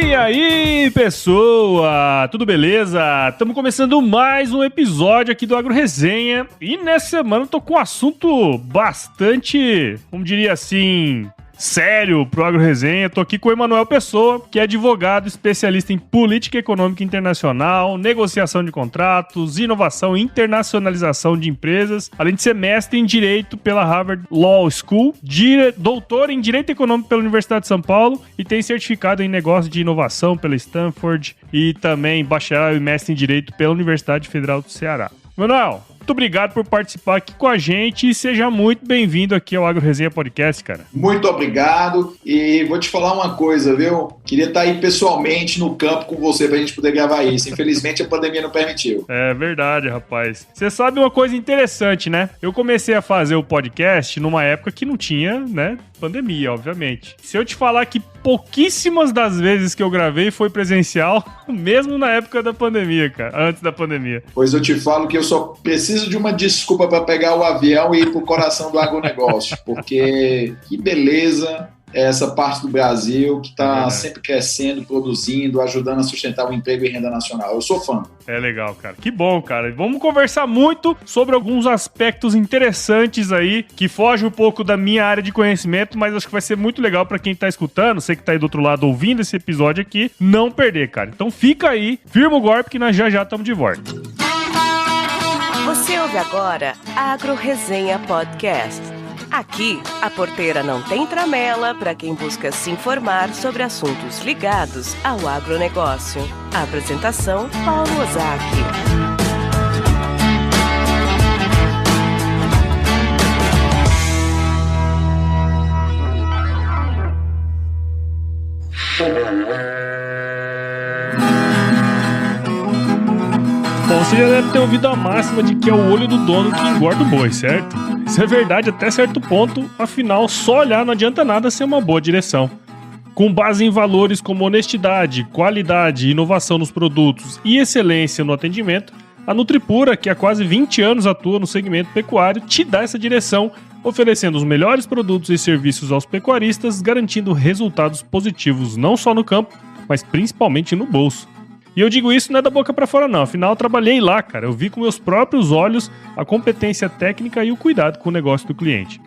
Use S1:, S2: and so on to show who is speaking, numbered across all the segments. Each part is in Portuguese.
S1: E aí, pessoa? Tudo beleza? Estamos começando mais um episódio aqui do Agro Resenha. E nessa semana eu tô com um assunto bastante, como diria assim, sério pro Agro Resenha. Tô aqui com o Emanuel Pessoa, que é advogado especialista em política econômica internacional, negociação de contratos, inovação e internacionalização de empresas, além de ser mestre em Direito pela Harvard Law School, doutor em Direito Econômico pela Universidade de São Paulo e tem certificado em Negócio de Inovação pela Stanford e também bacharel e mestre em Direito pela Universidade Federal do Ceará. Manuel, muito obrigado por participar aqui com a gente e seja muito bem-vindo aqui ao Agro Resenha Podcast, cara.
S2: Muito obrigado e vou te falar uma coisa, viu? Queria estar aí pessoalmente no campo com você pra gente poder gravar isso. Infelizmente a pandemia não permitiu.
S1: É verdade, rapaz. Você sabe uma coisa interessante, né? Eu comecei a fazer o podcast numa época que não tinha, né, pandemia, obviamente. Se eu te falar que pouquíssimas das vezes que eu gravei foi presencial, mesmo na época da pandemia, cara, antes da pandemia.
S2: Pois eu te falo que eu só preciso de uma desculpa para pegar o avião e ir pro coração do agronegócio, porque que beleza é essa parte do Brasil que está sempre crescendo, produzindo, ajudando a sustentar o emprego e renda nacional. Eu sou fã.
S1: É legal, cara. Que bom, cara. Vamos conversar muito sobre alguns aspectos interessantes aí, que fogem um pouco da minha área de conhecimento, mas acho que vai ser muito legal para quem tá escutando, você que tá aí do outro lado ouvindo esse episódio aqui, não perder, cara. Então fica aí, firma o golpe que nós já estamos de volta.
S3: Você ouve agora Agro Resenha Podcast. Aqui, a porteira não tem tramela para quem busca se informar sobre assuntos ligados ao agronegócio. A apresentação, Paulo Ozaki.
S1: Bom, você já deve ter ouvido a máxima de que é o olho do dono que engorda o boi, certo? Isso é verdade até certo ponto, afinal, só olhar não adianta nada ser uma boa direção. Com base em valores como honestidade, qualidade, inovação nos produtos e excelência no atendimento, a Nutripura, que há quase 20 anos atua no segmento pecuário, te dá essa direção, oferecendo os melhores produtos e serviços aos pecuaristas, garantindo resultados positivos não só no campo, mas principalmente no bolso. E eu digo isso não é da boca pra fora não, afinal eu trabalhei lá, cara, eu vi com meus próprios olhos a competência técnica e o cuidado com o negócio do cliente.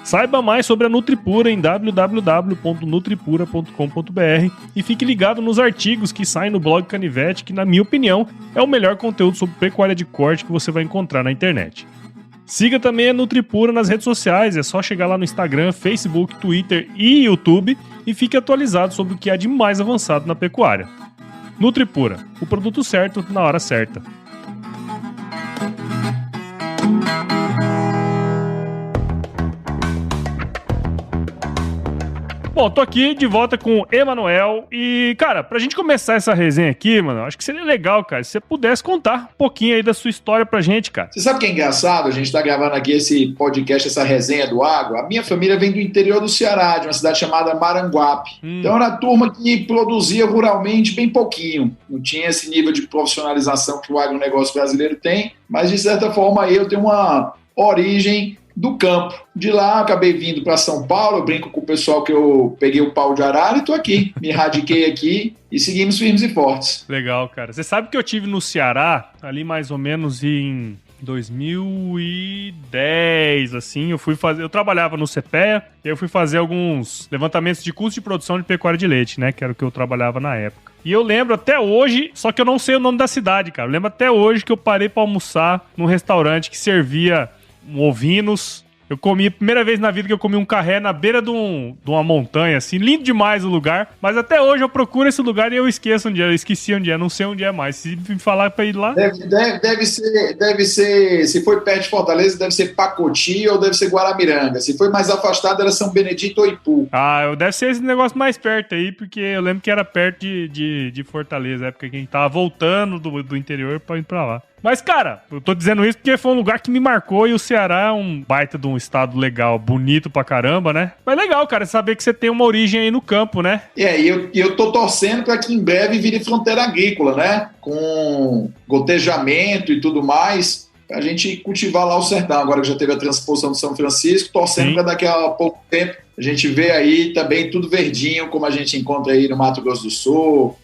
S1: Saiba mais sobre a Nutripura em www.nutripura.com.br e fique ligado nos artigos que saem no blog Canivete, que na minha opinião é o melhor conteúdo sobre pecuária de corte que você vai encontrar na internet. Siga também a Nutripura nas redes sociais, é só chegar lá no Instagram, Facebook, Twitter e YouTube e fique atualizado sobre o que há de mais avançado na pecuária. Nutripura, o produto certo na hora certa. Bom, tô aqui de volta com o Emanuel e, cara, pra gente começar essa resenha aqui, mano, acho que seria legal, cara, se você pudesse contar um pouquinho aí da sua história pra gente, cara.
S2: Você sabe o que é engraçado? A gente tá gravando aqui esse podcast, essa resenha do agro. A minha família vem do interior do Ceará, de uma cidade chamada Maranguape. Então era a turma que produzia ruralmente bem pouquinho. Não tinha esse nível de profissionalização que o agronegócio brasileiro tem, mas de certa forma eu tenho uma origem do campo. De lá, eu acabei vindo para São Paulo, eu brinco com o pessoal que eu peguei o pau de arara e tô aqui. Me radiquei aqui e seguimos firmes e fortes.
S1: Legal, cara. Você sabe que eu tive no Ceará, ali mais ou menos em 2010, assim, eu trabalhava no CPEA e eu fui fazer alguns levantamentos de custo de produção de pecuária de leite, né, que era o que eu trabalhava na época. E eu lembro até hoje, só que eu não sei o nome da cidade, cara, eu lembro até hoje que eu parei pra almoçar num restaurante que servia ovinos. Eu comi, a primeira vez na vida que eu comi um carré na beira de uma montanha, assim, lindo demais o lugar, mas até hoje eu procuro esse lugar e eu esqueci onde é, não sei onde é mais. Se me falar pra ir lá...
S2: Deve ser, se foi perto de Fortaleza, deve ser Pacoti ou deve ser Guaramiranga. Se foi mais afastado, era São Benedito ou Ipu.
S1: Ah, deve ser esse negócio mais perto aí, porque eu lembro que era perto de Fortaleza, época que a gente tava voltando do interior pra ir pra lá. Mas, cara, eu tô dizendo isso porque foi um lugar que me marcou e o Ceará é um baita de um estado legal, bonito pra caramba, né? Mas legal, cara, saber que você tem uma origem aí no campo, né?
S2: E eu tô torcendo pra que em breve vire fronteira agrícola, né? Com gotejamento e tudo mais. a gente cultivar lá o sertão, agora que já teve a transposição de São Francisco, torcendo para daqui a pouco tempo a gente vê aí também tudo verdinho, como a gente encontra aí no Mato Grosso do Sul,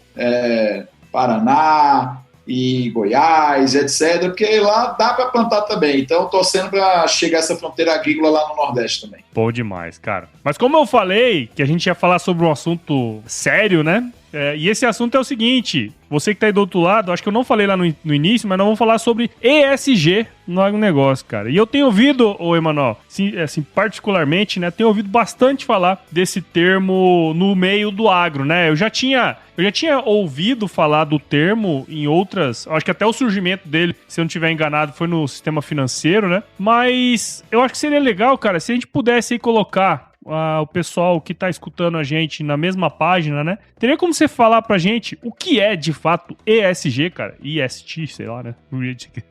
S2: Paraná e Goiás, etc., porque lá dá para plantar também. Então, torcendo para chegar essa fronteira agrícola lá no Nordeste também.
S1: Bom demais, cara. Mas como eu falei que a gente ia falar sobre um assunto sério, né? E esse assunto é o seguinte, você que tá aí do outro lado, acho que eu não falei lá no início, mas nós vamos falar sobre ESG no agronegócio, cara. E eu tenho ouvido, Emanuel, assim, particularmente, né, tenho ouvido bastante falar desse termo no meio do agro, né? Eu já tinha ouvido falar do termo em outras, acho que até o surgimento dele, se eu não estiver enganado, foi no sistema financeiro, né? Mas eu acho que seria legal, cara, se a gente pudesse aí colocar o pessoal que tá escutando a gente na mesma página, né? Teria como você falar pra gente o que é, de fato, ESG, cara? ESG, sei lá, né? O jeito que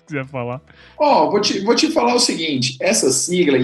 S1: quiser falar.
S2: Vou te falar o seguinte, essa sigla,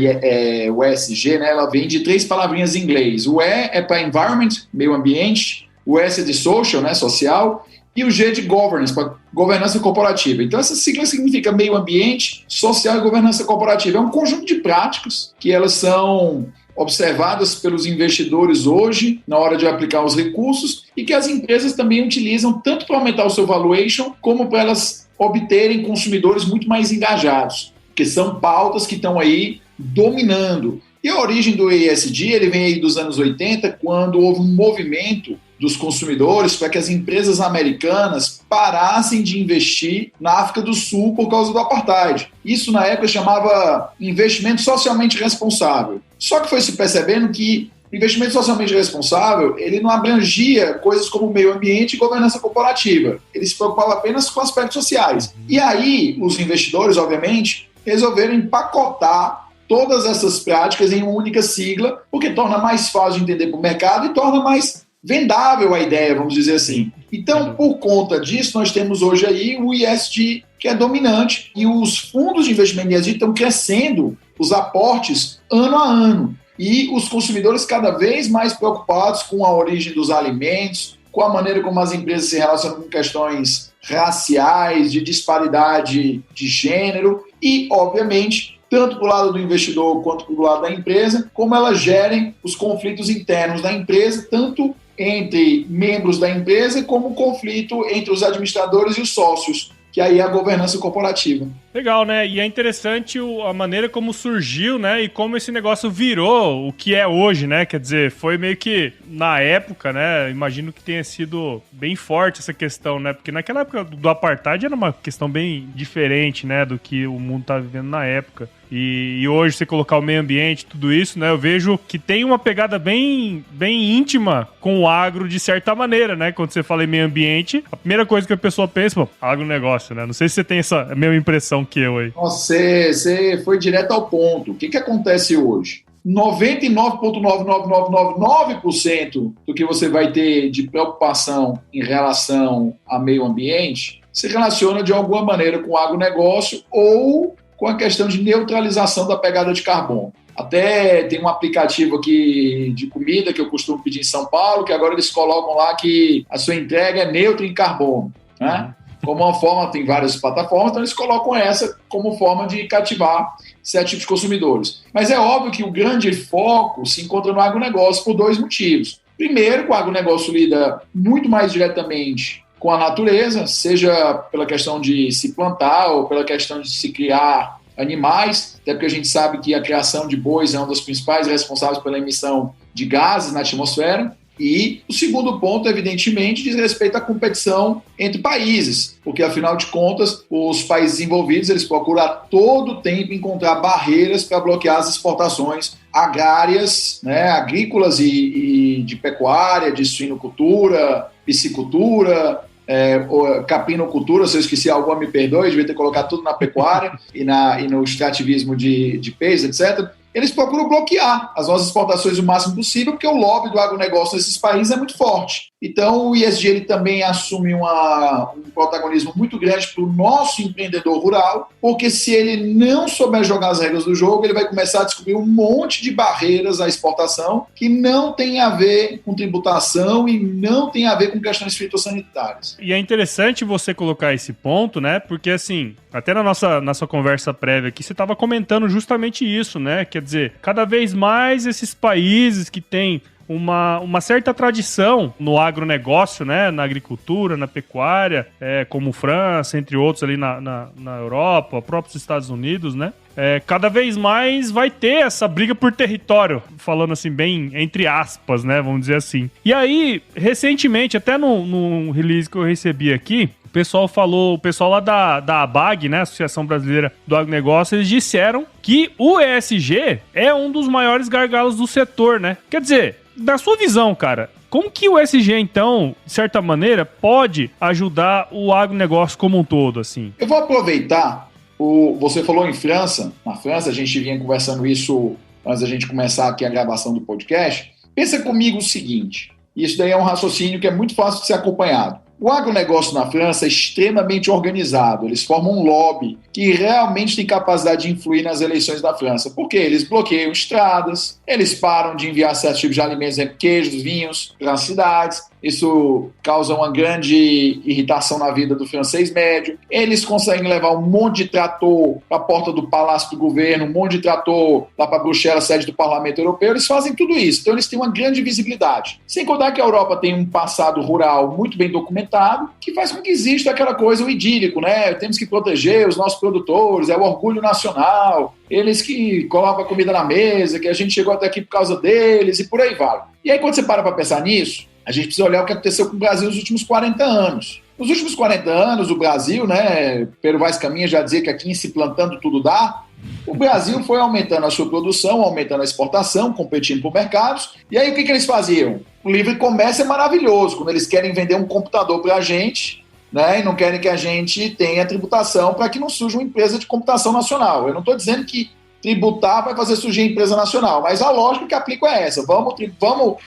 S2: o ESG, né? Ela vem de 3 palavrinhas em inglês. O E é para environment, meio ambiente, o S é de social, né? Social, e o G de governance, para governança corporativa. Então, essa sigla significa meio ambiente, social e governança corporativa. É um conjunto de práticas que elas são observadas pelos investidores hoje, na hora de aplicar os recursos, e que as empresas também utilizam tanto para aumentar o seu valuation, como para elas obterem consumidores muito mais engajados, que são pautas que estão aí dominando. E a origem do ESG, ele vem aí dos anos 80, quando houve um movimento dos consumidores para que as empresas americanas parassem de investir na África do Sul por causa do apartheid. Isso, na época, chamava investimento socialmente responsável. Só que foi se percebendo que o investimento socialmente responsável, ele não abrangia coisas como meio ambiente e governança corporativa. Ele se preocupava apenas com aspectos sociais. E aí, os investidores, obviamente, resolveram empacotar todas essas práticas em uma única sigla, porque torna mais fácil de entender para o mercado e torna mais vendável a ideia, vamos dizer assim. Então, por conta disso, nós temos hoje aí o ESG, que é dominante, e os fundos de investimento em ESG estão crescendo os aportes ano a ano. E os consumidores cada vez mais preocupados com a origem dos alimentos, com a maneira como as empresas se relacionam com questões raciais, de disparidade de gênero e, obviamente, tanto para o lado do investidor quanto para o lado da empresa, como elas gerem os conflitos internos da empresa, tanto entre membros da empresa como o conflito entre os administradores e os sócios, que aí é a governança corporativa.
S1: Legal, né? E é interessante a maneira como surgiu, né? E como esse negócio virou o que é hoje, né? Quer dizer, foi meio que na época, né? Imagino que tenha sido bem forte essa questão, né? Porque naquela época do apartheid era uma questão bem diferente, né? Do que o mundo tá vivendo na época. E hoje, você colocar o meio ambiente, tudo isso, né? Eu vejo que tem uma pegada bem íntima com o agro, de certa maneira, né? Quando você fala em meio ambiente, a primeira coisa que a pessoa pensa, pô, agronegócio, né? Não sei se você tem essa mesma impressão que eu aí.
S2: Nossa, você foi direto ao ponto. O que acontece hoje? 99,99999% do que você vai ter de preocupação em relação a meio ambiente se relaciona de alguma maneira com o agronegócio ou com a questão de neutralização da pegada de carbono. Até tem um aplicativo aqui de comida que eu costumo pedir em São Paulo, que agora eles colocam lá que a sua entrega é neutra em carbono, né? Como uma forma, tem várias plataformas, então eles colocam essa como forma de cativar certos tipos de consumidores. Mas é óbvio que o grande foco se encontra no agronegócio por 2 motivos. Primeiro, que o agronegócio lida muito mais diretamente com a natureza, seja pela questão de se plantar ou pela questão de se criar animais, até porque a gente sabe que a criação de bois é uma das principais responsáveis pela emissão de gases na atmosfera. E o segundo ponto, evidentemente, diz respeito à competição entre países, porque, afinal de contas, os países envolvidos eles procuram a todo tempo encontrar barreiras para bloquear as exportações agrárias, né, agrícolas e de pecuária, de suinocultura, piscicultura, capinocultura, se eu esqueci alguma, me perdoe, devia ter colocado tudo na pecuária e no extrativismo de peixe, etc. eles procuram bloquear as nossas exportações o máximo possível, porque o lobby do agronegócio nesses países é muito forte. Então, o ESG ele também assume um protagonismo muito grande para o nosso empreendedor rural, porque se ele não souber jogar as regras do jogo, ele vai começar a descobrir um monte de barreiras à exportação que não tem a ver com tributação e não tem a ver com questões fitossanitárias.
S1: E é interessante você colocar esse ponto, né? Porque, assim, até na nossa conversa prévia aqui, você estava comentando justamente isso, né? Quer dizer, cada vez mais esses países que têm uma certa tradição no agronegócio, né, na agricultura, na pecuária, como França, entre outros ali na Europa, próprios Estados Unidos, né, cada vez mais vai ter essa briga por território, falando assim bem entre aspas, né, vamos dizer assim. E aí, recentemente, até no release que eu recebi aqui, o pessoal lá da ABAG, né, Associação Brasileira do Agronegócio, eles disseram que o ESG é um dos maiores gargalos do setor, né? Quer dizer, na sua visão, cara, como que o ESG, então, de certa maneira, pode ajudar o agronegócio como um todo, assim?
S2: Eu vou aproveitar, você falou em França, na França a gente vinha conversando isso antes da gente começar aqui a gravação do podcast. Pensa comigo o seguinte, isso daí é um raciocínio que é muito fácil de ser acompanhado. O agronegócio na França é extremamente organizado, eles formam um lobby que realmente tem capacidade de influir nas eleições da França. Por quê? Eles bloqueiam estradas, eles param de enviar certos tipos de alimentos, queijos, vinhos para as cidades. Isso causa uma grande irritação na vida do francês médio. Eles conseguem levar um monte de trator para a porta do Palácio do Governo, um monte de trator lá para Bruxelas, sede do Parlamento Europeu. Eles fazem tudo isso. Então eles têm uma grande visibilidade. Sem contar que a Europa tem um passado rural muito bem documentado, que faz com que exista aquela coisa, o idílico, né? Temos que proteger os nossos produtores, é o orgulho nacional, eles que colocam a comida na mesa, que a gente chegou até aqui por causa deles e por aí vai. E aí quando você para pensar nisso, a gente precisa olhar o que aconteceu com o Brasil nos últimos 40 anos. Nos últimos 40 anos, o Brasil, né, Pero Vaz Caminha já dizia que aqui em se plantando tudo dá, o Brasil foi aumentando a sua produção, aumentando a exportação, competindo por mercados, e aí o que eles faziam? O livre comércio é maravilhoso, quando eles querem vender um computador para a gente, né, e não querem que a gente tenha tributação para que não surja uma empresa de computação nacional. Eu não estou dizendo que tributar vai fazer surgir a empresa nacional, mas a lógica que aplico é essa. Vamos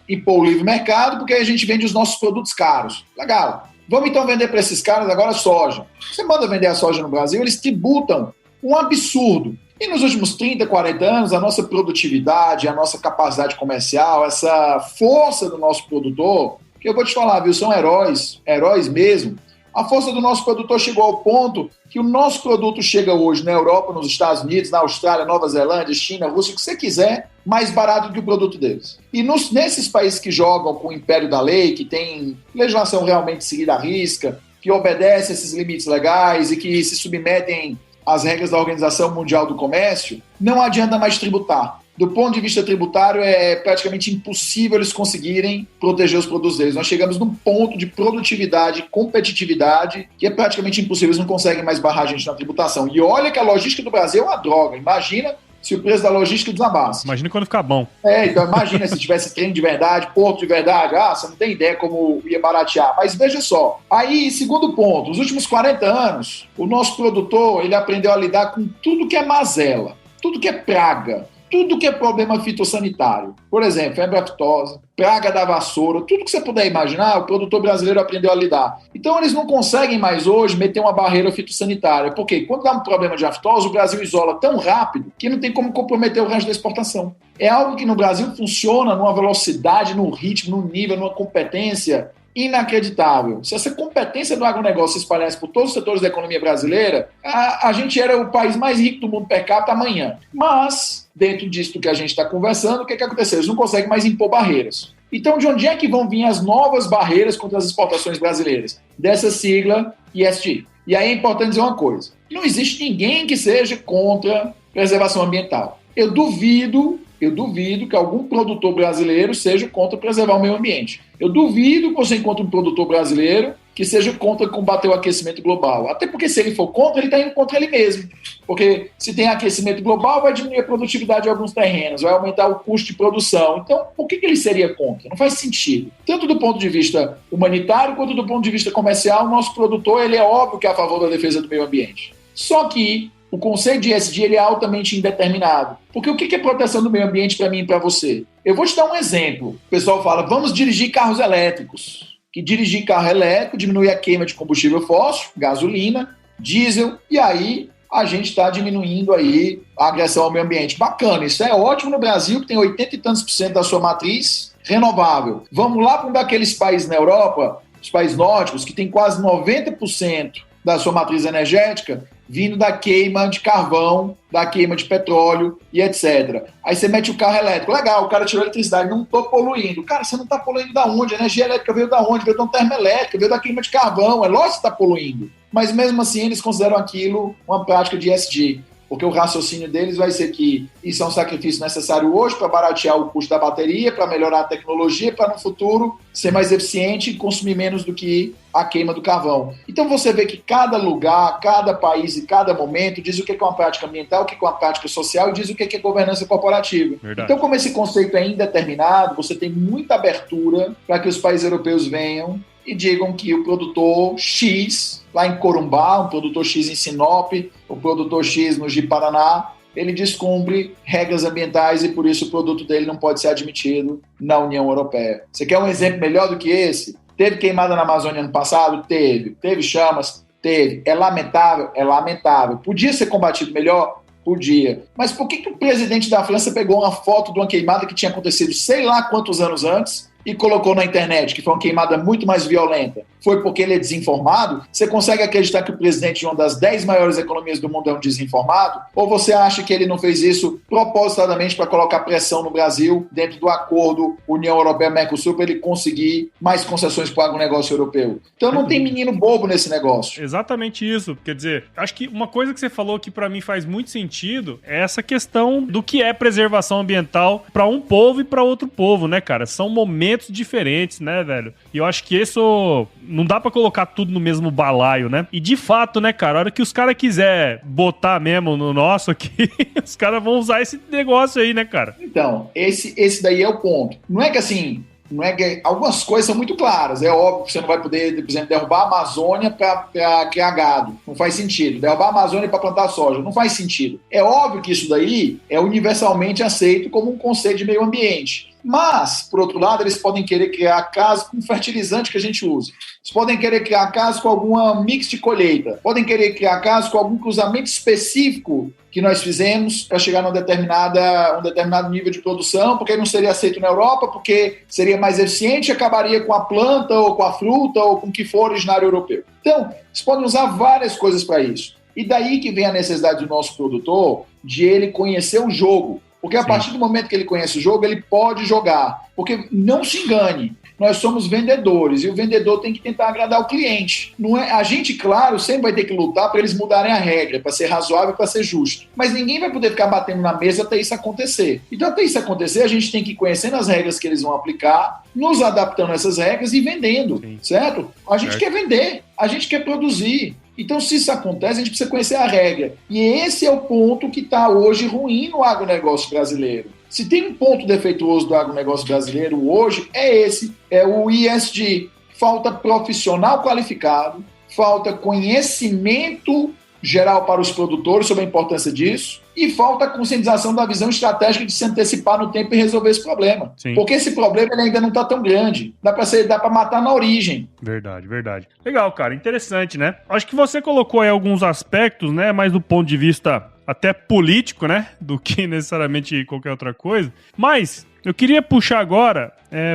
S2: impor o livre mercado, porque aí a gente vende os nossos produtos caros. Legal. Vamos então vender para esses caras agora soja. Você manda vender a soja no Brasil, eles tributam um absurdo. E nos últimos 30, 40 anos, a nossa produtividade, a nossa capacidade comercial, essa força do nosso produtor, que eu vou te falar, viu, são heróis mesmo. A força do nosso produtor chegou ao ponto que o nosso produto chega hoje na Europa, nos Estados Unidos, na Austrália, Nova Zelândia, China, Rússia, o que você quiser, mais barato do que o produto deles. E nesses países que jogam com o império da lei, que tem legislação realmente seguida à risca, que obedece esses limites legais e que se submetem às regras da Organização Mundial do Comércio, não adianta mais tributar. Do ponto de vista tributário, é praticamente impossível eles conseguirem proteger os produtos deles. Nós chegamos num ponto de produtividade, competitividade, que é praticamente impossível. Eles não conseguem mais barrar a gente na tributação. E olha que a logística do Brasil é uma droga. Imagina se o preço da logística desabasse.
S1: Imagina quando ficar bom.
S2: Então imagina se tivesse trem de verdade, porto de verdade. Você não tem ideia como ia baratear. Mas veja só. Aí, segundo ponto, nos últimos 40 anos, o nosso produtor ele aprendeu a lidar com tudo que é mazela, tudo que é praga, tudo que é problema fitossanitário. Por exemplo, febre aftosa, praga da vassoura, tudo que você puder imaginar, o produtor brasileiro aprendeu a lidar. Então eles não conseguem mais hoje meter uma barreira fitossanitária. Por quê? Quando dá um problema de aftosa, o Brasil isola tão rápido que não tem como comprometer o resto da exportação. É algo que no Brasil funciona numa velocidade, num ritmo, num nível, numa competência inacreditável. Se essa competência do agronegócio se espalhasse por todos os setores da economia brasileira, a gente era o país mais rico do mundo per capita amanhã. Mas, dentro disso que a gente está conversando, o que aconteceu? Eles não conseguem mais impor barreiras. Então, de onde é que vão vir as novas barreiras contra as exportações brasileiras? Dessa sigla ESG. E aí é importante dizer uma coisa. Não existe ninguém que seja contra preservação ambiental. Eu duvido que algum produtor brasileiro seja contra preservar o meio ambiente. Eu duvido que você encontre um produtor brasileiro que seja contra combater o aquecimento global. Até porque se ele for contra, ele está indo contra ele mesmo. Porque se tem aquecimento global, vai diminuir a produtividade de alguns terrenos, vai aumentar o custo de produção. Então, por que ele seria contra? Não faz sentido. Tanto do ponto de vista humanitário, quanto do ponto de vista comercial, o nosso produtor ele é óbvio que é a favor da defesa do meio ambiente. Só que O conceito de ESG ele é altamente indeterminado. Porque o que é proteção do meio ambiente para mim e para você? Eu vou te dar um exemplo. O pessoal fala, vamos dirigir carros elétricos. Que dirigir carro elétrico diminui a queima de combustível fóssil, gasolina, diesel, e aí a gente está diminuindo aí a agressão ao meio ambiente. Bacana, isso é ótimo no Brasil, que tem 80 e tantos % da sua matriz renovável. Vamos lá para um daqueles países na Europa, os países nórdicos, que tem quase 90% da sua matriz energética vindo da queima de carvão, da queima de petróleo e etc. Aí você mete o carro elétrico. Legal, o cara tirou a eletricidade, não estou poluindo. Cara, você não está poluindo da onde? A energia elétrica veio da onde? Veio da termoelétrica, veio da queima de carvão. É lógico que você está poluindo. Mas mesmo assim eles consideram aquilo uma prática de ESG. Porque o raciocínio deles vai ser que isso é um sacrifício necessário hoje para baratear o custo da bateria, para melhorar a tecnologia, para no futuro ser mais eficiente e consumir menos do que a queima do carvão. Então você vê que cada lugar, cada país e cada momento diz o que é uma prática ambiental, o que é uma prática social e diz o que é governança corporativa.
S1: Verdade.
S2: Então, como esse conceito é indeterminado, você tem muita abertura para que os países europeus venham e digam que o produtor X, lá em Corumbá, um produtor X em Sinop, o produtor X no Ji-Paraná, ele descumpre regras ambientais e por isso o produto dele não pode ser admitido na União Europeia. Você quer um exemplo melhor do que esse? Teve queimada na Amazônia ano passado? Teve. Teve chamas? Teve. É lamentável? É lamentável. Podia ser combatido melhor? Podia. Mas por que o presidente da França pegou uma foto de uma queimada que tinha acontecido sei lá quantos anos antes e colocou na internet, que foi uma queimada muito mais violenta? Foi porque ele é desinformado? Você consegue acreditar que o presidente de uma das 10 maiores economias do mundo é um desinformado? Ou você acha que ele não fez isso propositadamente para colocar pressão no Brasil dentro do acordo União Europeia-Mercosul para ele conseguir mais concessões para o agronegócio europeu? Então não tem menino bobo nesse negócio.
S1: Exatamente isso. Quer dizer, acho que uma coisa que você falou que para mim faz muito sentido é essa questão do que é preservação ambiental para um povo e para outro povo, né, cara? São momentos diferentes, né, velho? E eu acho que isso não dá pra colocar tudo no mesmo balaio, né? E de fato, né, cara, a hora que os caras quiser botar mesmo no nosso aqui, os caras vão usar esse negócio aí, né, cara?
S2: Então, esse daí é o ponto. Não é que assim, não é que algumas coisas são muito claras. É óbvio que você não vai poder, por exemplo, derrubar a Amazônia para criar gado. Não faz sentido. Derrubar a Amazônia para plantar soja. Não faz sentido. É óbvio que isso daí é universalmente aceito como um conceito de meio ambiente. Mas, por outro lado, eles podem querer criar casas com fertilizante que a gente usa. Eles podem querer criar casas com alguma mix de colheita. Podem querer criar casas com algum cruzamento específico que nós fizemos para chegar a um determinado nível de produção, porque não seria aceito na Europa, porque seria mais eficiente e acabaria com a planta ou com a fruta ou com o que for originário europeu. Então, eles podem usar várias coisas para isso. E daí que vem a necessidade do nosso produtor de ele conhecer o jogo. Porque a partir do momento que ele conhece o jogo, ele pode jogar. Porque não se engane, nós somos vendedores e o vendedor tem que tentar agradar o cliente. Não é, a gente, claro, sempre vai ter que lutar para eles mudarem a regra, para ser razoável, para ser justo. Mas ninguém vai poder ficar batendo na mesa até isso acontecer. Então, até isso acontecer, a gente tem que ir conhecendo as regras que eles vão aplicar, nos adaptando a essas regras e vendendo, certo? A gente quer vender, a gente quer produzir. Então, se isso acontece, a gente precisa conhecer a regra. E esse é o ponto que está hoje ruim no agronegócio brasileiro. Se tem um ponto defeituoso do agronegócio brasileiro hoje, é esse, é o ESG. Falta profissional qualificado, falta conhecimento geral para os produtores sobre a importância disso e falta a conscientização da visão estratégica de se antecipar no tempo e resolver esse problema. Sim. Porque esse problema ele ainda não está tão grande. Dá para matar na origem.
S1: Verdade, verdade. Legal, cara. Interessante, né? Acho que você colocou aí alguns aspectos, né? Mais do ponto de vista até político, né? Do que necessariamente qualquer outra coisa. Mas eu queria puxar agora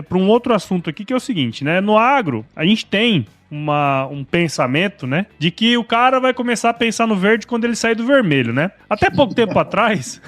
S1: para um outro assunto aqui, que é o seguinte, né? No agro, a gente tem um pensamento, né, de que o cara vai começar a pensar no verde quando ele sair do vermelho, né? Até pouco tempo atrás,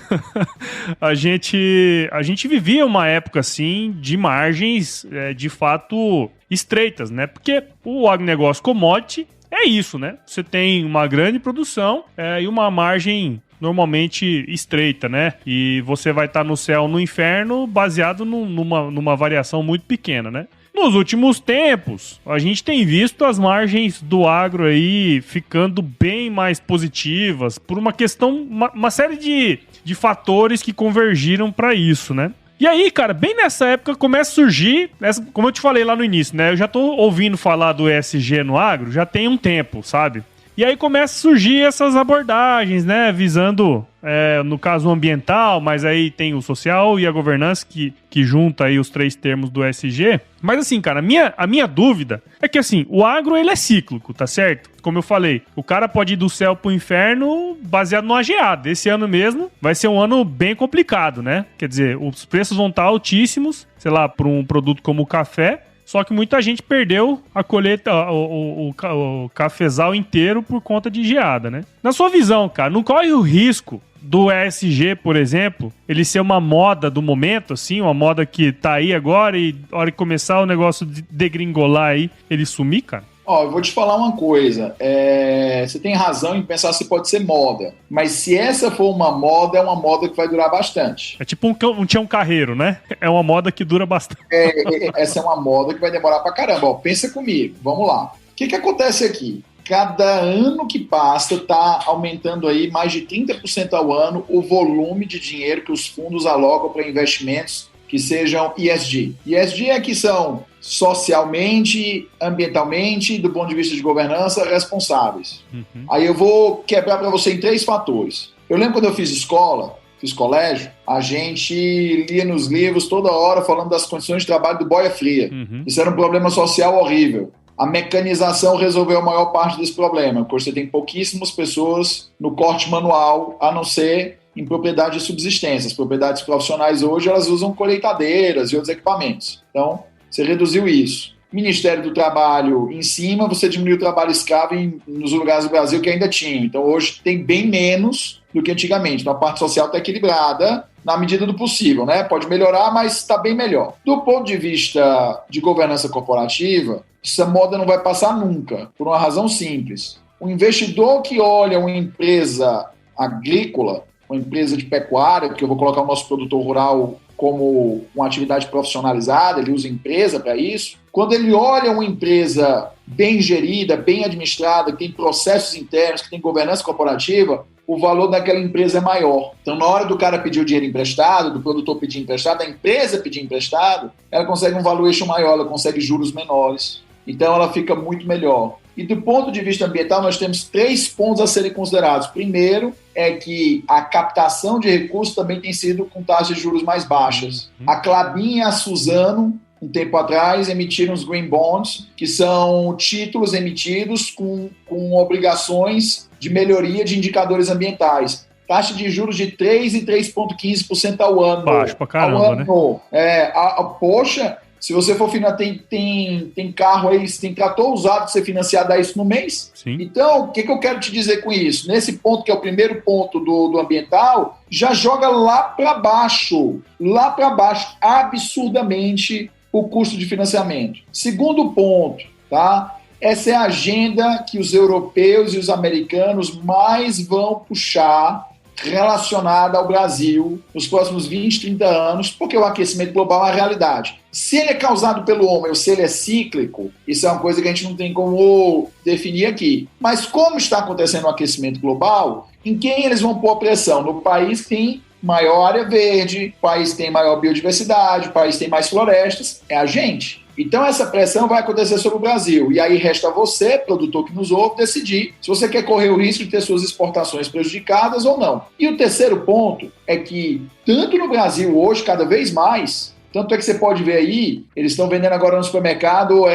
S1: a gente vivia uma época, assim, de margens, de fato, estreitas, né? Porque o agronegócio commodity é isso, né? Você tem uma grande produção e uma margem normalmente estreita, né? E você vai estar no céu, no inferno, baseado numa variação muito pequena, né? Nos últimos tempos, a gente tem visto as margens do agro aí ficando bem mais positivas por uma questão, uma série de fatores que convergiram para isso, né? E aí, cara, bem nessa época começa a surgir, como eu te falei lá no início, né? Eu já tô ouvindo falar do ESG no agro já tem um tempo, sabe? E aí começa a surgir essas abordagens, né? Visando, no caso, o ambiental, mas aí tem o social e a governança que junta aí os 3 termos do ESG. Mas assim, cara, a minha dúvida é que assim, o agro ele é cíclico, tá certo? Como eu falei, o cara pode ir do céu pro inferno baseado numa geada. Esse ano mesmo vai ser um ano bem complicado, né? Quer dizer, os preços vão estar altíssimos, sei lá, para um produto como o café. Só que muita gente perdeu a colheita, o cafezal inteiro por conta de geada, né? Na sua visão, cara, não corre o risco do ESG, por exemplo, ele ser uma moda do momento, assim, uma moda que tá aí agora e na hora que começar o negócio de degringolar aí, ele sumir, cara?
S2: Eu vou te falar uma coisa, você tem razão em pensar se pode ser moda, mas se essa for uma moda, é uma moda que vai durar bastante.
S1: É tipo um Tião Carreiro, né? É uma moda que dura bastante.
S2: Essa é uma moda que vai demorar pra caramba. Pensa comigo, vamos lá. O que acontece aqui? Cada ano que passa está aumentando aí mais de 30% ao ano o volume de dinheiro que os fundos alocam para investimentos que sejam ESG. ESG é que são socialmente, ambientalmente, do ponto de vista de governança, responsáveis. Uhum. Aí eu vou quebrar para você em 3 fatores. Eu lembro quando eu fiz colégio, a gente lia nos livros toda hora falando das condições de trabalho do boia fria. Uhum. Isso era um problema social horrível. A mecanização resolveu a maior parte desse problema, porque você tem pouquíssimas pessoas no corte manual, a não ser em propriedade de subsistência. As propriedades profissionais hoje, elas usam colheitadeiras e outros equipamentos. Então, você reduziu isso. Ministério do Trabalho em cima, você diminuiu o trabalho escravo nos lugares do Brasil que ainda tinha. Então, hoje tem bem menos do que antigamente. Então, a parte social está equilibrada na medida do possível, né? Pode melhorar, mas está bem melhor. Do ponto de vista de governança corporativa, essa moda não vai passar nunca, por uma razão simples. O investidor que olha uma empresa agrícola, uma empresa de pecuária, porque eu vou colocar o nosso produtor rural como uma atividade profissionalizada, ele usa empresa para isso. Quando ele olha uma empresa bem gerida, bem administrada, que tem processos internos, que tem governança corporativa, o valor daquela empresa é maior. Então, na hora do cara pedir o dinheiro emprestado, do produtor pedir emprestado, da empresa pedir emprestado, ela consegue um valuation maior, ela consegue juros menores. Então, ela fica muito melhor. E do ponto de vista ambiental, nós temos 3 pontos a serem considerados. Primeiro é que a captação de recursos também tem sido com taxas de juros mais baixas. A Klabin e a Suzano, um tempo atrás, emitiram os Green Bonds, que são títulos emitidos com obrigações de melhoria de indicadores ambientais. Taxa de juros de 3% e 3,15% ao ano.
S1: Baixo pra caramba, né?
S2: Poxa, se você for financiar, tem carro aí, tem trator usado que você financiar, dá isso no mês.
S1: Sim.
S2: Então, o que eu quero te dizer com isso? Nesse ponto, que é o primeiro ponto do ambiental, já joga lá para baixo, absurdamente, o custo de financiamento. Segundo ponto, tá? Essa é a agenda que os europeus e os americanos mais vão puxar relacionada ao Brasil nos próximos 20, 30 anos, porque o aquecimento global é uma realidade. Se ele é causado pelo homem ou se ele é cíclico, isso é uma coisa que a gente não tem como definir aqui. Mas como está acontecendo o aquecimento global, em quem eles vão pôr a pressão? No país que tem maior área verde, país que tem maior biodiversidade, país que tem mais florestas, é a gente. Então essa pressão vai acontecer sobre o Brasil. E aí resta você, produtor que nos ouve, decidir se você quer correr o risco de ter suas exportações prejudicadas ou não. E o terceiro ponto é que, tanto no Brasil hoje, cada vez mais, tanto é que você pode ver aí, eles estão vendendo agora no supermercado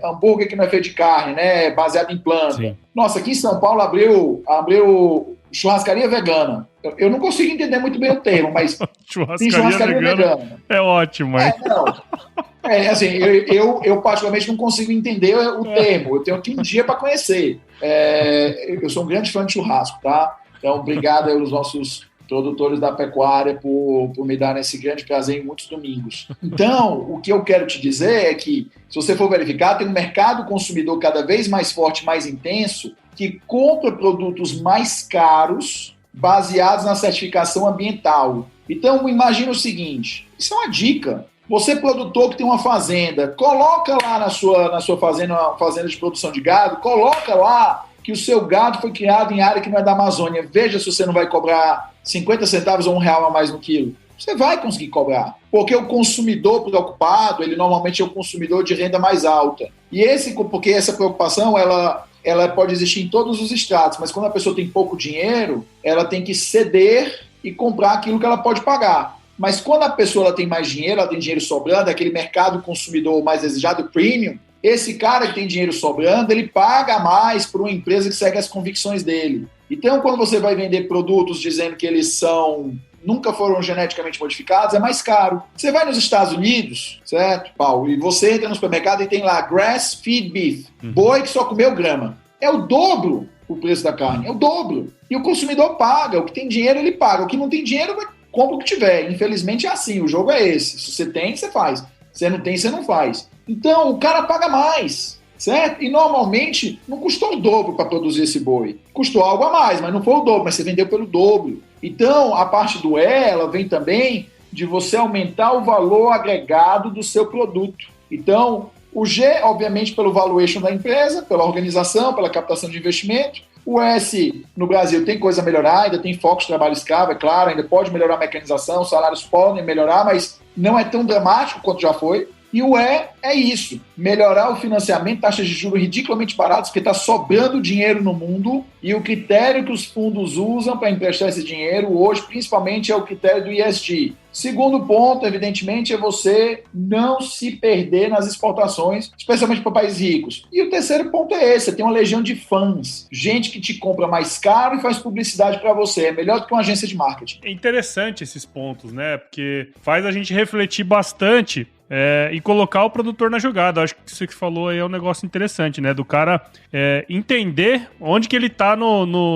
S2: hambúrguer que não é feito de carne, né? Baseado em planta.
S1: Sim.
S2: Nossa, aqui em São Paulo abriu churrascaria vegana. Eu não consigo entender muito bem o termo, mas tem churrascaria vegana.
S1: É ótimo, hein?
S2: Assim, eu particularmente não consigo entender o termo. Eu tenho que um dia para conhecer. Eu sou um grande fã de churrasco, tá? Então, obrigado aos nossos produtores da pecuária por me darem esse grande prazer em muitos domingos. Então, o que eu quero te dizer é que, se você for verificar, tem um mercado consumidor cada vez mais forte, mais intenso, que compra produtos mais caros baseados na certificação ambiental. Então, imagina o seguinte, isso é uma dica. Você, produtor que tem uma fazenda, coloca lá na sua fazenda, uma fazenda de produção de gado, coloca lá que o seu gado foi criado em área que não é da Amazônia. Veja se você não vai cobrar 50 centavos ou R$1 a mais no quilo. Você vai conseguir cobrar. Porque o consumidor preocupado, ele normalmente é o consumidor de renda mais alta. Porque essa preocupação, ela ela pode existir em todos os estratos, mas quando a pessoa tem pouco dinheiro, ela tem que ceder e comprar aquilo que ela pode pagar. Mas quando a pessoa ela tem mais dinheiro, ela tem dinheiro sobrando, aquele mercado consumidor mais desejado, premium, esse cara que tem dinheiro sobrando, ele paga mais por uma empresa que segue as convicções dele. Então, quando você vai vender produtos dizendo que eles nunca foram geneticamente modificados, é mais caro. Você vai nos Estados Unidos, certo, Paulo? E você entra no supermercado e tem lá grass-fed beef, boi que só comeu grama. É o dobro o preço da carne, é o dobro. E o consumidor paga, o que tem dinheiro ele paga, o que não tem dinheiro compra o que tiver. Infelizmente é assim, o jogo é esse. Se você tem, você faz. Se você não tem, você não faz. Então, o cara paga mais, certo? E normalmente não custou o dobro para produzir esse boi. Custou algo a mais, mas não foi o dobro, mas você vendeu pelo dobro. Então, a parte do ela vem também de você aumentar o valor agregado do seu produto. Então, o G, obviamente, pelo valuation da empresa, pela organização, pela captação de investimento. O S, no Brasil, tem coisa a melhorar, ainda tem foco de trabalho escravo, é claro, ainda pode melhorar a mecanização, os salários podem melhorar, mas não é tão dramático quanto já foi. E o E é isso, melhorar o financiamento, taxas de juros ridiculamente baratas, porque está sobrando dinheiro no mundo, e o critério que os fundos usam para emprestar esse dinheiro hoje, principalmente, é o critério do ESG. Segundo ponto, evidentemente, é você não se perder nas exportações, especialmente para países ricos. E o terceiro ponto é esse, você tem uma legião de fãs, gente que te compra mais caro e faz publicidade para você, é melhor do que uma agência de marketing.
S1: É interessante esses pontos, né? Porque faz a gente refletir bastante e colocar o produtor na jogada. Acho que isso que você falou aí é um negócio interessante, né? Do cara entender onde que ele tá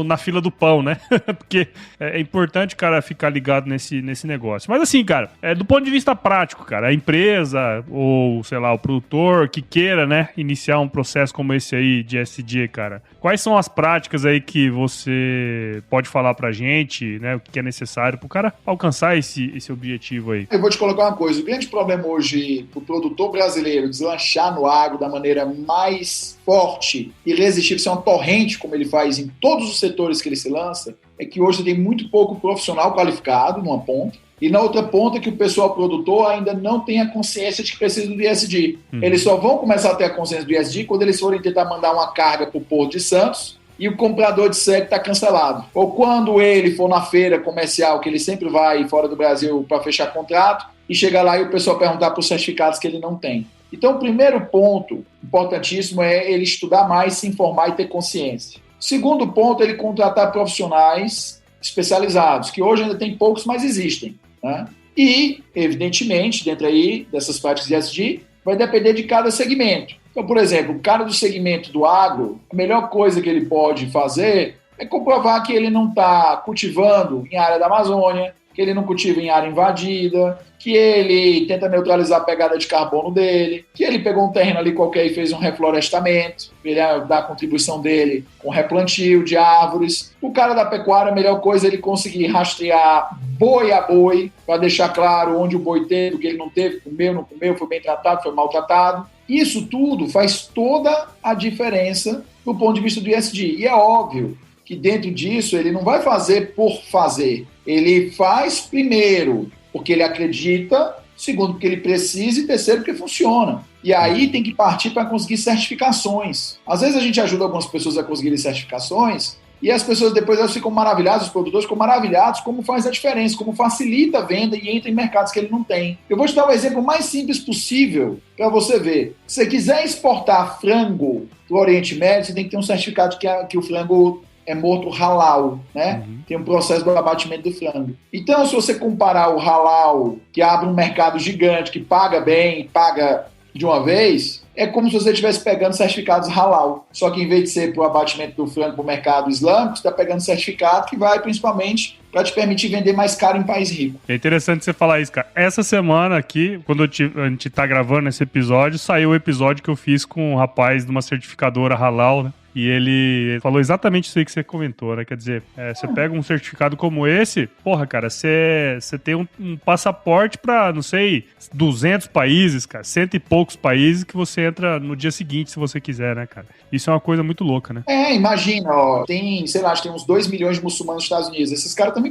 S1: na fila do pão, né? Porque é importante o cara ficar ligado nesse negócio. Mas assim, cara, do ponto de vista prático, cara, a empresa ou, sei lá, o produtor que queira, né, iniciar um processo como esse aí de SG, cara, quais são as práticas aí que você pode falar pra gente, né? O que é necessário pro cara alcançar esse objetivo aí?
S2: Eu vou te colocar uma coisa. O grande problema hoje para o produtor brasileiro deslanchar no agro da maneira mais forte e irresistível, ser uma torrente, como ele faz em todos os setores que ele se lança, é que hoje tem muito pouco profissional qualificado numa ponta, e na outra ponta que o pessoal produtor ainda não tem a consciência de que precisa do ESG. Eles só vão começar a ter a consciência do ESG quando eles forem tentar mandar uma carga para o Porto de Santos e o comprador disser que está cancelado. Ou quando ele for na feira comercial, que ele sempre vai fora do Brasil para fechar contrato, e chegar lá e o pessoal perguntar por certificados que ele não tem. Então, o primeiro ponto importantíssimo é ele estudar mais, se informar e ter consciência. Segundo ponto, ele contratar profissionais especializados, que hoje ainda tem poucos, mas existem, né? E, evidentemente, dentro aí dessas práticas de ESG, vai depender de cada segmento. Então, por exemplo, o cara do segmento do agro, a melhor coisa que ele pode fazer é comprovar que ele não está cultivando em área da Amazônia, que ele não cultiva em área invadida, que ele tenta neutralizar a pegada de carbono dele, que ele pegou um terreno ali qualquer e fez um reflorestamento, ele dá a contribuição dele com replantio de árvores. O cara da pecuária, a melhor coisa é ele conseguir rastrear boi a boi, para deixar claro onde o boi teve, o que ele não teve, comeu, não comeu, foi bem tratado, foi maltratado. Isso tudo faz toda a diferença do ponto de vista do ESG. E é óbvio que dentro disso ele não vai fazer por fazer. Ele faz primeiro porque ele acredita, segundo porque ele precisa e terceiro porque funciona. E aí tem que partir para conseguir certificações. Às vezes a gente ajuda algumas pessoas a conseguirem certificações e as pessoas depois elas ficam maravilhadas, os produtores ficam maravilhados como faz a diferença, como facilita a venda e entra em mercados que ele não tem. Eu vou te dar o exemplo mais simples possível para você ver. Se você quiser exportar frango para o Oriente Médio, você tem que ter um certificado que o frango é morto halal, né? Tem um processo do abatimento do frango. Então, se você comparar o halal, que abre um mercado gigante, que paga bem, paga de uma vez, é como se você estivesse pegando certificados halal. Só que em vez de ser para o abatimento do frango para o mercado islâmico, você está pegando certificado que vai principalmente para te permitir vender mais caro em país rico.
S1: É interessante você falar isso, cara. Essa semana aqui, quando a gente tá gravando esse episódio, saiu o episódio que eu fiz com um rapaz de uma certificadora halal, né? E ele falou exatamente isso aí que você comentou, né? Quer dizer, você pega um certificado como esse, porra, cara, você tem um passaporte pra, não sei, 200 países, cara, 100 e poucos países que você entra no dia seguinte, se você quiser, né, cara? Isso é uma coisa muito louca, né?
S2: Imagina, ó, tem, sei lá, acho que tem uns 2 milhões de muçulmanos nos Estados Unidos. Esses caras também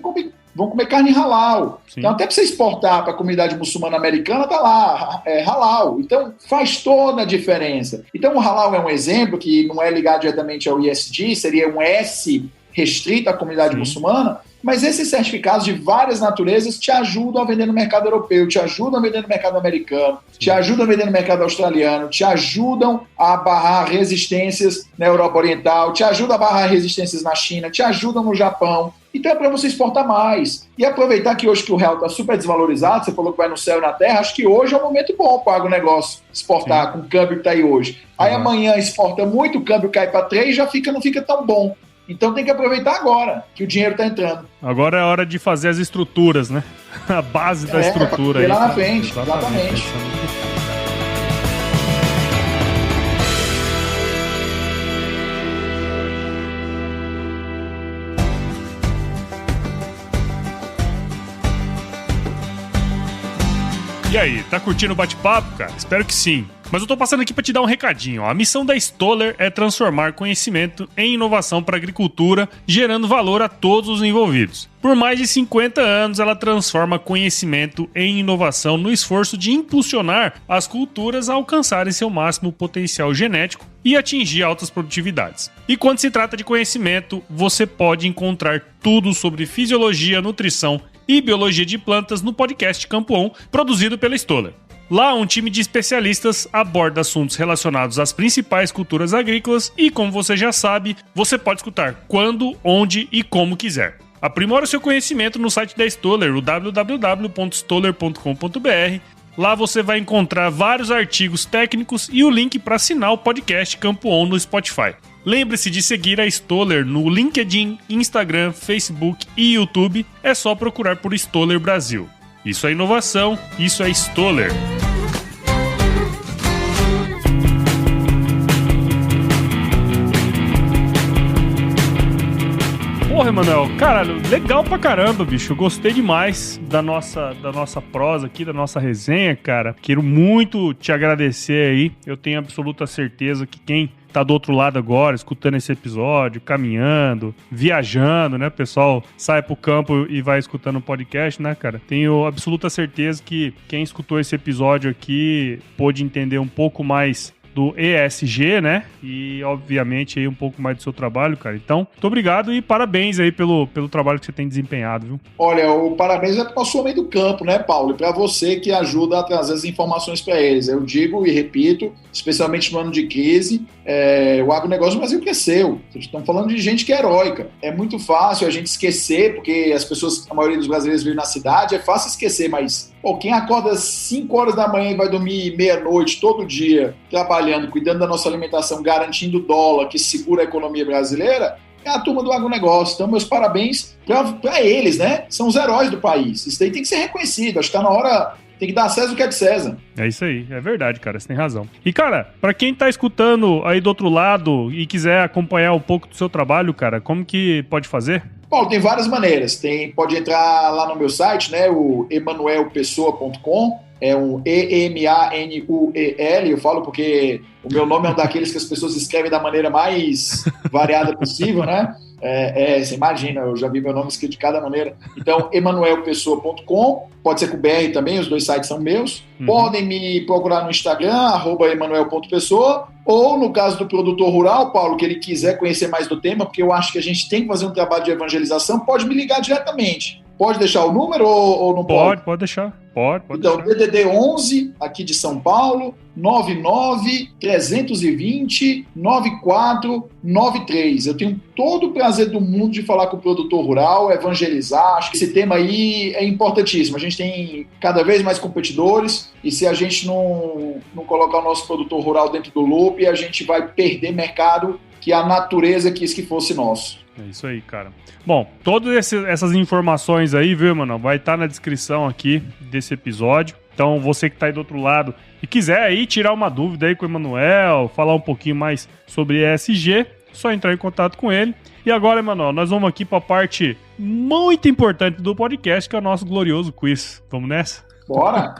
S2: vão comer carne halal.
S1: Sim.
S2: Então, até para você exportar para a comunidade muçulmana americana, tá lá, halal. Então, faz toda a diferença. Então, o halal é um exemplo que não é ligado diretamente ao ISD, seria um S restrito à comunidade muçulmana, mas esses certificados de várias naturezas te ajudam a vender no mercado europeu, te ajudam a vender no mercado americano, te ajudam a vender no mercado australiano, te ajudam a barrar resistências na Europa Oriental, te ajudam a barrar resistências na China, te ajudam no Japão. Então é para você exportar mais. E aproveitar que hoje que o real está super desvalorizado, você falou que vai no céu e na terra, acho que hoje é um momento bom para o agronegócio exportar com o câmbio que está aí hoje. Aí amanhã exporta muito, o câmbio cai para 3, não fica tão bom. Então tem que aproveitar agora, que o dinheiro está entrando.
S1: Agora é hora de fazer as estruturas, né? A base da estrutura.
S2: Lá na frente, exatamente.
S1: E aí, tá curtindo o bate-papo, cara? Espero que sim. Mas eu tô passando aqui para te dar um recadinho. A missão da Stoller é transformar conhecimento em inovação para a agricultura, gerando valor a todos os envolvidos. Por mais de 50 anos, ela transforma conhecimento em inovação no esforço de impulsionar as culturas a alcançarem seu máximo potencial genético e atingir altas produtividades. E quando se trata de conhecimento, você pode encontrar tudo sobre fisiologia, nutrição e biologia de plantas no podcast Campo On, produzido pela Stoller. Lá, um time de especialistas aborda assuntos relacionados às principais culturas agrícolas e, como você já sabe, você pode escutar quando, onde e como quiser. Aprimora o seu conhecimento no site da Stoller, o www.stoller.com.br. Lá você vai encontrar vários artigos técnicos e o link para assinar o podcast Campo On no Spotify. Lembre-se de seguir a Stoller no LinkedIn, Instagram, Facebook e YouTube. É só procurar por Stoller Brasil. Isso é inovação, isso é Stoller. Porra, Emanuel, cara, legal pra caramba, bicho. Eu gostei demais da nossa prosa aqui, da nossa resenha, cara. Quero muito te agradecer aí. Eu tenho absoluta certeza que quem tá do outro lado agora, escutando esse episódio, caminhando, viajando, né? O pessoal sai pro campo e vai escutando o podcast, né, cara? Tenho absoluta certeza que quem escutou esse episódio aqui pôde entender um pouco mais do ESG, né? E, obviamente, aí um pouco mais do seu trabalho, cara. Então, muito obrigado e parabéns aí pelo trabalho que você tem desempenhado, viu?
S2: Olha, o parabéns é para o nosso homem do campo, né, Paulo? E para você que ajuda a trazer as informações para eles. Eu digo e repito, especialmente no ano de crise, o agronegócio do Brasil cresceu. Estamos falando de gente que é heróica. É muito fácil a gente esquecer, porque as pessoas, a maioria dos brasileiros vive na cidade, é fácil esquecer, mas quem acorda às 5 horas da manhã e vai dormir meia-noite todo dia, trabalhando, cuidando da nossa alimentação, garantindo o dólar que segura a economia brasileira, é a turma do agronegócio. Então, meus parabéns para eles, né? São os heróis do país. Isso daí tem que ser reconhecido. Acho que está na hora, tem que dar a César o que é de César.
S1: É isso aí, é verdade, cara, você tem razão. E, cara, para quem tá escutando aí do outro lado e quiser acompanhar um pouco do seu trabalho, cara, como que pode fazer?
S2: Paulo, tem várias maneiras. Pode entrar lá no meu site, né? O emanuelpessoa.com. É um E-M-A-N-U-E-L, eu falo porque o meu nome é um daqueles que as pessoas escrevem da maneira mais variada possível, né? Você imagina, eu já vi meu nome escrito de cada maneira. Então, emanuelpessoa.com, pode ser com o BR também, os dois sites são meus. Podem me procurar no Instagram, @emanuel.pessoa, ou no caso do produtor rural, Paulo, que ele quiser conhecer mais do tema, porque eu acho que a gente tem que fazer um trabalho de evangelização, pode me ligar diretamente. Pode deixar o número ou não pode?
S1: Pode deixar. Pode
S2: então,
S1: deixar.
S2: DDD 11, aqui de São Paulo, 99-320-9493. Eu tenho todo o prazer do mundo de falar com o produtor rural, evangelizar. Acho que esse tema aí é importantíssimo. A gente tem cada vez mais competidores e se a gente não colocar o nosso produtor rural dentro do loop, a gente vai perder mercado que a natureza quis que fosse nosso.
S1: É isso aí, cara. Bom, todas essas informações aí, viu, mano, vai estar na descrição aqui desse episódio. Então, você que tá aí do outro lado e quiser aí tirar uma dúvida aí com o Emanuel, falar um pouquinho mais sobre ESG, só entrar em contato com ele. E agora, Emanuel, nós vamos aqui para a parte muito importante do podcast, que é o nosso glorioso quiz. Vamos nessa?
S2: Bora!